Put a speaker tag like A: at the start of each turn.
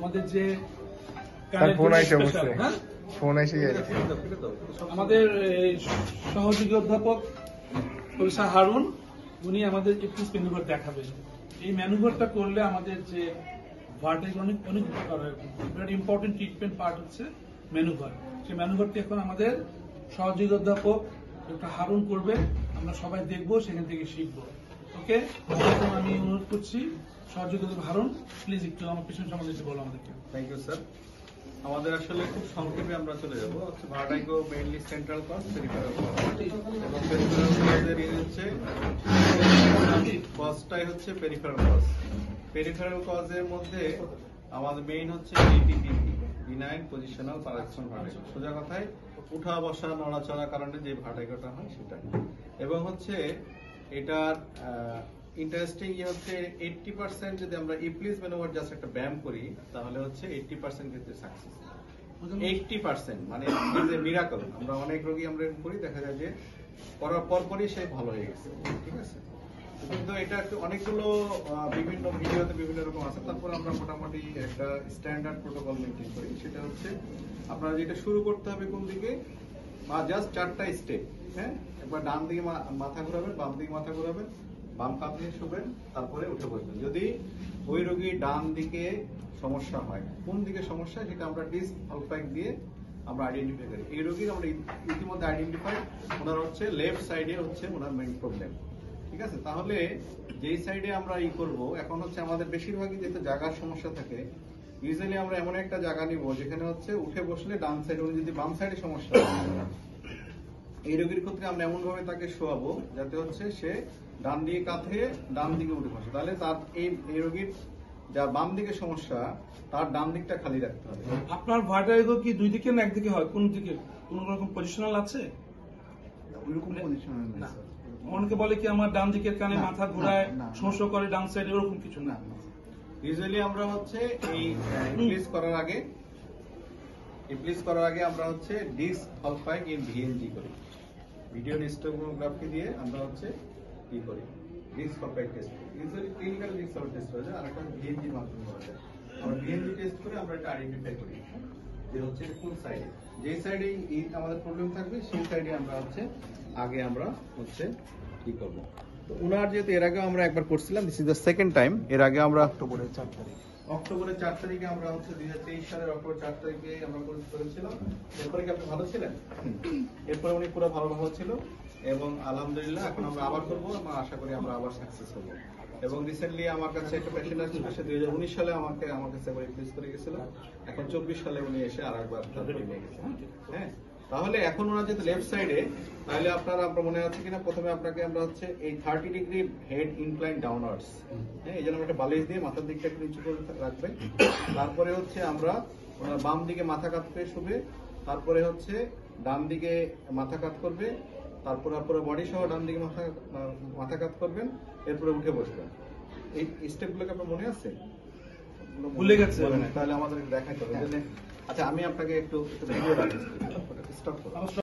A: আমাদের যে আমাদের সহযোগী অধ্যাপক প্রফেসর হারুন উনি আমাদের ইপলিস ম্যানুভার দেখাবেন। এই ম্যানুভারটা করলে আমাদের যে ভার্টিগ অনেক উপকার হয়। ইম্পর্টেন্ট ট্রিটমেন্ট পার্ট হচ্ছে ম্যানুভার। সেই ম্যানুভারটি এখন আমাদের সহযোগী অধ্যাপক ডক্টর হারুন করবে, আমরা সবাই দেখবো, সেখান থেকে শিখবো। ওকে, এখন আমি অনুরোধ করছি সহযোগী অধ্যাপক হারুন, প্লিজ একটু আমার পিছন সম্বন্ধে বলো আমাদেরকে।
B: Thank you sir. আমাদের আসলে খুব সংক্ষেপে আমরা চলে যাবো হচ্ছে vertigo mainly central cause, peripheral cause, এবং পেরিফেরাল কজের হচ্ছে কজটাই হচ্ছে পেরিফেরাল কজ। পেরিফেরাল কজের মধ্যে আমাদের মেইন হচ্ছে BPP, benign positional person vertigo. সোজা কথায় উঠা বসা নড়াচড়ার কারণে যে ভার্টিগোটা হয় সেটা। এবং হচ্ছে এটার ইন্টারেস্টিং হচ্ছে 80% যদি আমরা ইপলিস ম্যানুভার জাস্ট একটা ব্যায়াম করি তাহলে হচ্ছে 80% ক্ষেত্রে সাকসেস। 80% মানে মিরাকল। আমরা অনেক রোগী আমরা করি, দেখা যায় যে করার পরপরই সে ভালো হয়ে গেছে, ঠিক আছে। কিন্তু এটা অনেকগুলো বিভিন্ন ভিডিওতে বিভিন্ন রকম আছে। তারপর আমরা মোটামুটি একটা স্ট্যান্ডার্ড প্রোটোকল মেনটেন করি। সেটা হচ্ছে আপনারা যেটা শুরু করতে হবে কোন দিকে, বা জাস্ট 4টা স্টেপ। হ্যাঁ, একবার ডান দিকে মাথা ঘোরাবেন, বাম দিকে মাথা ঘোরাবেন, বাম কাঁধ নিয়ে শুবেন, তারপরে উঠে বসবেন। যদি ওই রোগী ডান দিকে সমস্যা হয়, কোন দিকে সমস্যা সেটা আমরা ডিসফালফাইড দিয়ে আমরা আইডেন্টিফাই করি। এই রোগীর আমরা ইতিমধ্যে আইডেন্টিফাই, ওনার হচ্ছে লেফট সাইডে হচ্ছে ওনার মেইন প্রবলেম, ঠিক আছে। তাহলে যেই সাইডে আমরা করব, এখন হচ্ছে আমাদের বেশিরভাগই যেহেতু জায়গার সমস্যা থাকে, ইউজুয়ালি আমরা এমন একটা জায়গা নিব যেখানে হচ্ছে উঠে বসলে ডান সাইডে, উনি যদি বাম সাইডে সমস্যা হয়, এই রোগীর ক্ষেত্রে আমরা এমন ভাবে তাকে শোয়াবো যাতে হচ্ছে সে ডান দিকে কাঁধে ডান দিকে উঠে বসে। তাহলে তার এই রোগীর যা বাম দিকে সমস্যা, তার ডান দিকটা খালি রাখতে হবে।
A: আপনার ভার্টিগো কি দুই দিকে না একদিকে হয়? কোন দিকে? কোন রকম পজিশনাল আছে?
C: ওইরকম পজিশনাল না।
A: অনেকে বলে কি আমার ডান দিকের কানে মাথা ঘোরায়, সমস্যা করে ডান সাইড, এরকম কিছু না।
B: ইউজুয়ালি আমরা হচ্ছে এই ইপ্লিস করার আগে আমরা হচ্ছে ডিসফালফাইড ইন ভিএনজি করি। ভিডিও হিস্টোগ্রাফি দিয়ে আমরা হচ্ছে কি করি, ডিসফালফাইড টেস্ট। ইউজুয়ালি ক্লিনিক্যাল ডিসফালফাইড টেস্ট হয়ে যায়, আর একটা ভিএনজি মাধ্যমে করা যায়। আমরা ভিএনজি টেস্ট করে আমরা এটা আইডেন্টিফাই করি যে হচ্ছে কোন সাইডে, যেই সাইডে আমাদের প্রবলেম থাকবে সেই সাইডে আমরা হচ্ছে আগে আমরা হচ্ছে কি করব। তো ওনার যেহেতু এর আগে আমরা একবার করছিলাম, this is the second time. এর আগে আমরা অক্টোবরের 4 তারিখে আমরা হচ্ছে 2023 সালের অক্টোবর 4 তারিখে আমরা করেছিলাম। এরপরে কি আপনি ভালো ছিলেন? এরপরে উনি পুরো ভালো ছিল, এবং আলহামদুলিল্লাহ এখন আমরা আবার করবো। আমরা আশা করি আমরা আবার সাকসেস হবো। এবং রিসেন্টলি আমার কাছে একটা পেশেন্ট আসছিল, সে 2019 সালে আমার কাছে একবার রিপ্লেস করে গেছিল। এখন 24 সালে উনি এসে আর একবার নিয়ে গেছে। হ্যাঁ, তাহলে এখন ওনার যেহেতু লেফট সাইডে, তাহলে আপনার মনে আছে কিনা, প্রথমে আপনাকে আমরা হচ্ছে এই 30 ডিগ্রি হেড ইনক্লাইন ডাউনওয়ার্ডস, হ্যাঁ, এই জন্য একটা বালিশ দিয়ে মাথার দিকটা একটু নিচু করে রাখবেন। তারপরে হচ্ছে আমরা ওনার বাম দিকে মাথা কাত করে শুবে, তারপরে হচ্ছে ডান দিকে মাথা কাত করবে, তারপরে পুরো বডি সহ ডান দিকে মাথা কাত করবেন, এরপরে উঠে বসবেন। এই স্টেপগুলোকে আপনার মনে আছে?
A: ভুলে গেছে?
B: তাহলে আমাদের দেখাতে হবে। আচ্ছা, আমি আপনাকে একটু ভিডিও রাখছি, স্টপ করুন।